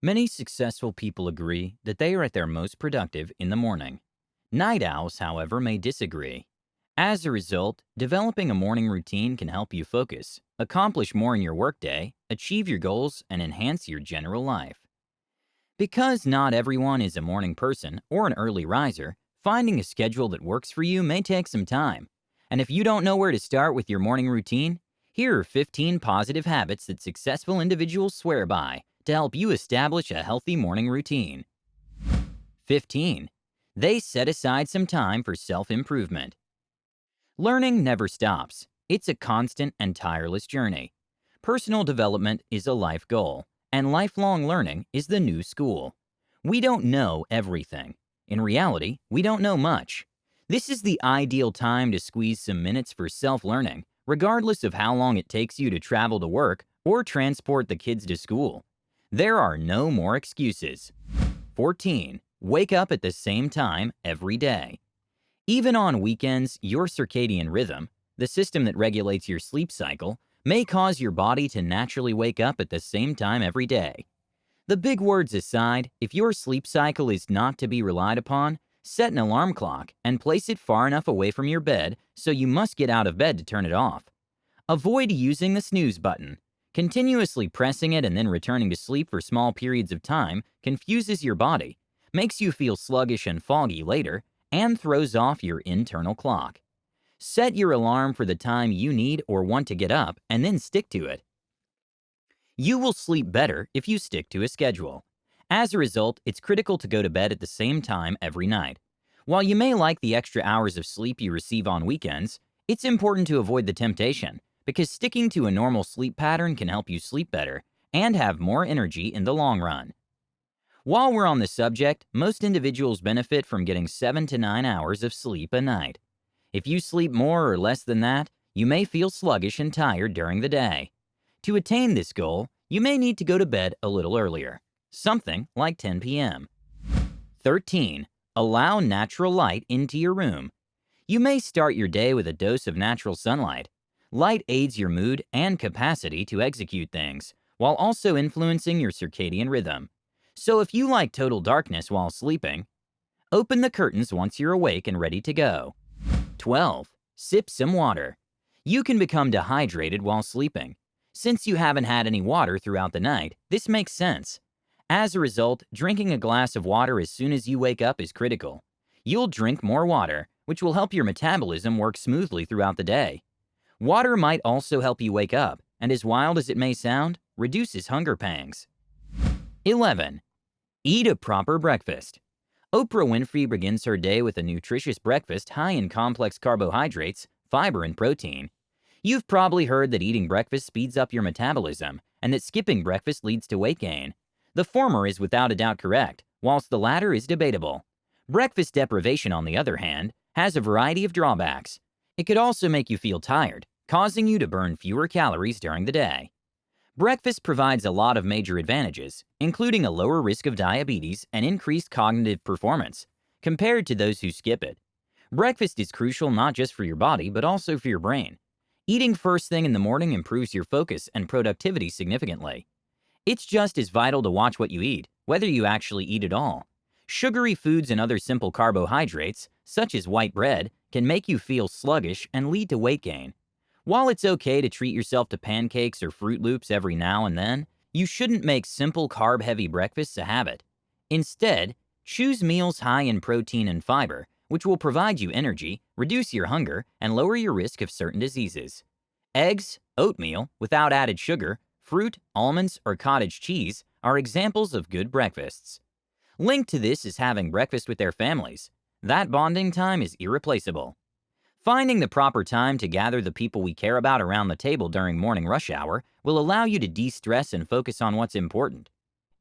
Many successful people agree that they are at their most productive in the morning. Night owls, however, may disagree. As a result, developing a morning routine can help you focus, accomplish more in your workday, achieve your goals, and enhance your general life. Because not everyone is a morning person or an early riser, finding a schedule that works for you may take some time. And if you don't know where to start with your morning routine, here are 15 positive habits that successful individuals swear by to help you establish a healthy morning routine. 15. They set aside some time for self-improvement. Learning never stops. It's a constant and tireless journey. Personal development is a life goal, and lifelong learning is the new school. We don't know everything. In reality, we don't know much. This is the ideal time to squeeze some minutes for self-learning, regardless of how long it takes you to travel to work or transport the kids to school. There are no more excuses. 14. Wake up at the same time every day. Even on weekends, your circadian rhythm, the system that regulates your sleep cycle, may cause your body to naturally wake up at the same time every day. The big words aside, if your sleep cycle is not to be relied upon, set an alarm clock and place it far enough away from your bed so you must get out of bed to turn it off. Avoid using the snooze button. Continuously pressing it and then returning to sleep for small periods of time confuses your body, makes you feel sluggish and foggy later, and throws off your internal clock. Set your alarm for the time you need or want to get up and then stick to it. You will sleep better if you stick to a schedule. As a result, it's critical to go to bed at the same time every night. While you may like the extra hours of sleep you receive on weekends, it's important to avoid the temptation, because sticking to a normal sleep pattern can help you sleep better and have more energy in the long run. While we're on the subject, most individuals benefit from getting 7 to 9 hours of sleep a night. If you sleep more or less than that, you may feel sluggish and tired during the day. To attain this goal, you may need to go to bed a little earlier, something like 10 p.m. 13. Allow natural light into your room. You may start your day with a dose of natural sunlight. Light aids your mood and capacity to execute things, while also influencing your circadian rhythm. So if you like total darkness while sleeping, open the curtains once you're awake and ready to go. 12. Sip some water. You can become dehydrated while sleeping. Since you haven't had any water throughout the night, this makes sense. As a result, drinking a glass of water as soon as you wake up is critical. You'll drink more water, which will help your metabolism work smoothly throughout the day. Water might also help you wake up, and as wild as it may sound, reduces hunger pangs. 11. Eat a proper breakfast. Oprah Winfrey begins her day with a nutritious breakfast high in complex carbohydrates, fiber, and protein. You've probably heard that eating breakfast speeds up your metabolism, and that skipping breakfast leads to weight gain. The former is without a doubt correct, whilst the latter is debatable. Breakfast deprivation, on the other hand, has a variety of drawbacks. It could also make you feel tired, causing you to burn fewer calories during the day. Breakfast provides a lot of major advantages, including a lower risk of diabetes and increased cognitive performance, compared to those who skip it. Breakfast is crucial not just for your body, but also for your brain. Eating first thing in the morning improves your focus and productivity significantly. It's just as vital to watch what you eat, whether you actually eat at all. Sugary foods and other simple carbohydrates, such as white bread, can make you feel sluggish and lead to weight gain. While it's okay to treat yourself to pancakes or Fruit Loops every now and then, you shouldn't make simple carb-heavy breakfasts a habit. Instead, choose meals high in protein and fiber, which will provide you energy, reduce your hunger, and lower your risk of certain diseases. Eggs, oatmeal, without added sugar, fruit, almonds, or cottage cheese are examples of good breakfasts. Linked to this is having breakfast with their families. That bonding time is irreplaceable. Finding the proper time to gather the people we care about around the table during morning rush hour will allow you to de-stress and focus on what's important.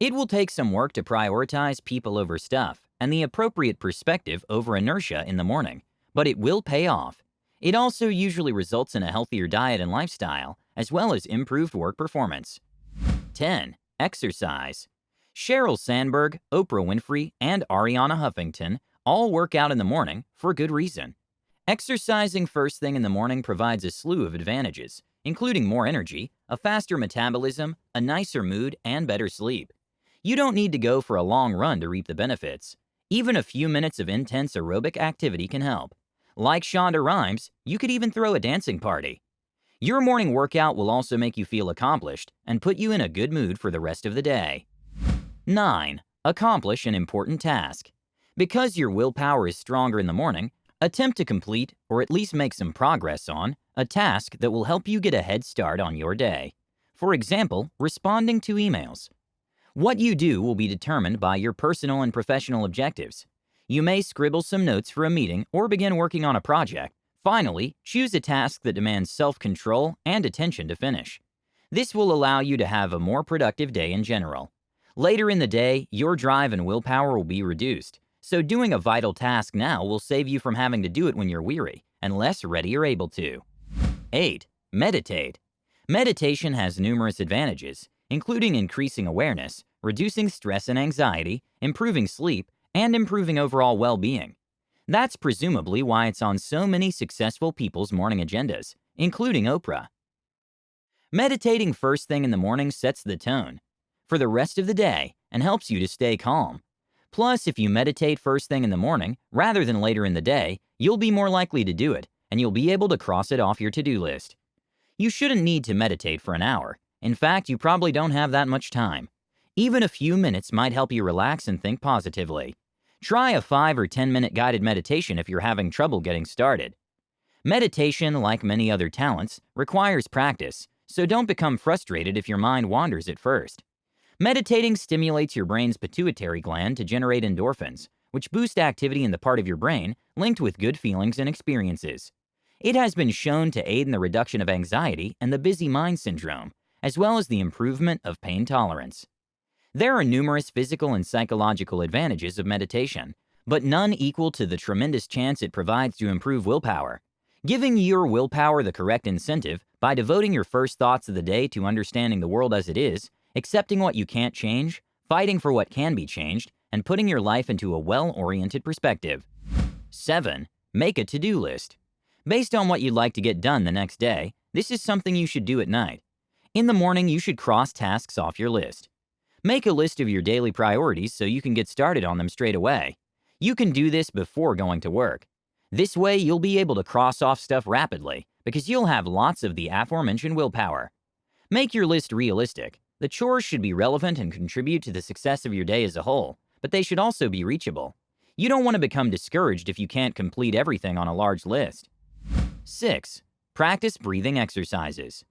It will take some work to prioritize people over stuff and the appropriate perspective over inertia in the morning, but it will pay off. It also usually results in a healthier diet and lifestyle, as well as improved work performance. 10. Exercise. Sheryl Sandberg, Oprah Winfrey, and Ariana Huffington all work out in the morning for good reason. Exercising first thing in the morning provides a slew of advantages, including more energy, a faster metabolism, a nicer mood, and better sleep. You don't need to go for a long run to reap the benefits. Even a few minutes of intense aerobic activity can help. Like Shonda Rhimes, you could even throw a dancing party. Your morning workout will also make you feel accomplished and put you in a good mood for the rest of the day. 9. Accomplish an important task. Because your willpower is stronger in the morning, attempt to complete, or at least make some progress on, a task that will help you get a head start on your day. For example, responding to emails. What you do will be determined by your personal and professional objectives. You may scribble some notes for a meeting or begin working on a project. Finally, choose a task that demands self-control and attention to finish. This will allow you to have a more productive day in general. Later in the day, your drive and willpower will be reduced, so doing a vital task now will save you from having to do it when you're weary and less ready or able to. 8. Meditate. Meditation has numerous advantages, including increasing awareness, reducing stress and anxiety, improving sleep, and improving overall well-being. That's presumably why it's on so many successful people's morning agendas, including Oprah. Meditating first thing in the morning sets the tone for the rest of the day and helps you to stay calm. Plus, if you meditate first thing in the morning rather than later in the day, you'll be more likely to do it, and you'll be able to cross it off your to-do list. You shouldn't need to meditate for an hour. In fact, you probably don't have that much time. Even a few minutes might help you relax and think positively. Try a 5 or 10-minute guided meditation if you're having trouble getting started. Meditation, like many other talents, requires practice, so don't become frustrated if your mind wanders at first. Meditating stimulates your brain's pituitary gland to generate endorphins, which boost activity in the part of your brain linked with good feelings and experiences. It has been shown to aid in the reduction of anxiety and the busy mind syndrome, as well as the improvement of pain tolerance. There are numerous physical and psychological advantages of meditation, but none equal to the tremendous chance it provides to improve willpower. Giving your willpower the correct incentive by devoting your first thoughts of the day to understanding the world as it is, accepting what you can't change, fighting for what can be changed, and putting your life into a well-oriented perspective. 7. Make a to-do list. Based on what you'd like to get done the next day, this is something you should do at night. In the morning, you should cross tasks off your list. Make a list of your daily priorities so you can get started on them straight away. You can do this before going to work. This way, you'll be able to cross off stuff rapidly because you'll have lots of the aforementioned willpower. Make your list realistic. The chores should be relevant and contribute to the success of your day as a whole, but they should also be reachable. You don't want to become discouraged if you can't complete everything on a large list. 6. Practice breathing exercises.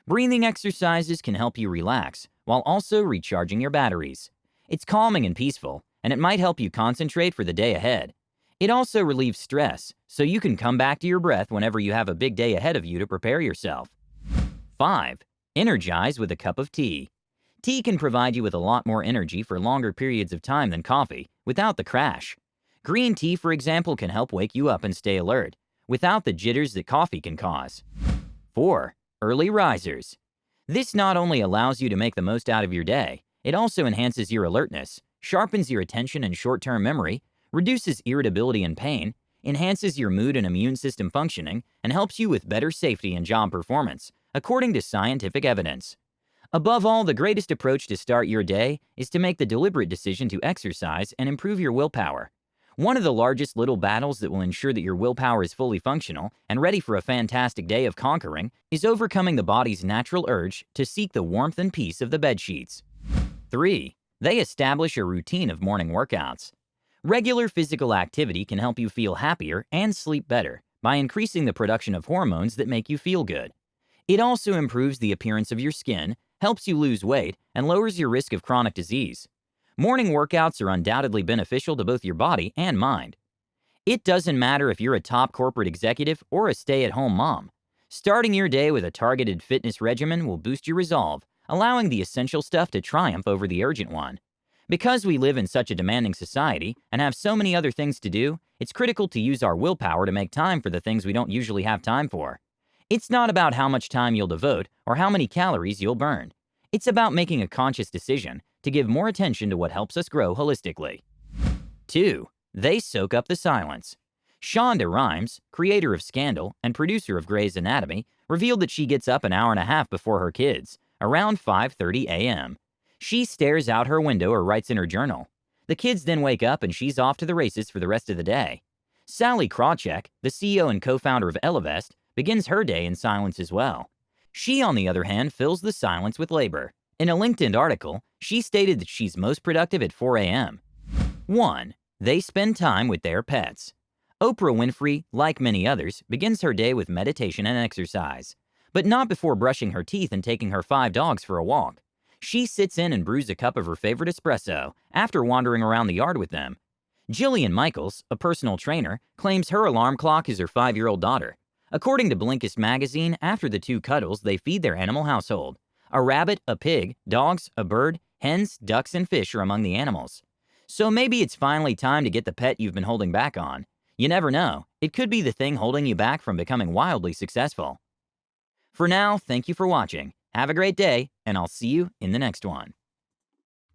Breathing exercises can help you relax while also recharging your batteries. It's calming and peaceful, and it might help you concentrate for the day ahead. It also relieves stress, so you can come back to your breath whenever you have a big day ahead of you to prepare yourself. 5. Energize with a cup of tea. Tea can provide you with a lot more energy for longer periods of time than coffee, without the crash. Green tea, for example, can help wake you up and stay alert, without the jitters that coffee can cause. 4. Early risers. This not only allows you to make the most out of your day, it also enhances your alertness, sharpens your attention and short-term memory, reduces irritability and pain, enhances your mood and immune system functioning, and helps you with better safety and job performance, according to scientific evidence. Above all, the greatest approach to start your day is to make the deliberate decision to exercise and improve your willpower. One of the largest little battles that will ensure that your willpower is fully functional and ready for a fantastic day of conquering is overcoming the body's natural urge to seek the warmth and peace of the bedsheets. 3. They establish a routine of morning workouts. Regular physical activity can help you feel happier and sleep better by increasing the production of hormones that make you feel good. It also improves the appearance of your skin, helps you lose weight, and lowers your risk of chronic disease. Morning workouts are undoubtedly beneficial to both your body and mind. It doesn't matter if you're a top corporate executive or a stay-at-home mom. Starting your day with a targeted fitness regimen will boost your resolve, allowing the essential stuff to triumph over the urgent one. Because we live in such a demanding society and have so many other things to do, it's critical to use our willpower to make time for the things we don't usually have time for. It's not about how much time you'll devote or how many calories you'll burn. It's about making a conscious decision to give more attention to what helps us grow holistically. 2. They soak up the silence. Shonda Rhimes, creator of Scandal and producer of Grey's Anatomy, revealed that she gets up an hour and a half before her kids, around 5:30 a.m. She stares out her window or writes in her journal. The kids then wake up and she's off to the races for the rest of the day. Sally Krawcheck, the CEO and co-founder of Elevest, begins her day in silence as well. She, on the other hand, fills the silence with labor. In a LinkedIn article, she stated that she's most productive at 4 a.m. 1. They spend time with their pets. Oprah Winfrey, like many others, begins her day with meditation and exercise, but not before brushing her teeth and taking her 5 dogs for a walk. She sits in and brews a cup of her favorite espresso after wandering around the yard with them. Jillian Michaels, a personal trainer, claims her alarm clock is her 5-year-old daughter. According to Blinkist magazine, after the 2 cuddles, they feed their animal household. A rabbit, a pig, dogs, a bird, hens, ducks, and fish are among the animals. So maybe it's finally time to get the pet you've been holding back on. You never know. It could be the thing holding you back from becoming wildly successful. For now, thank you for watching. Have a great day, and I'll see you in the next one.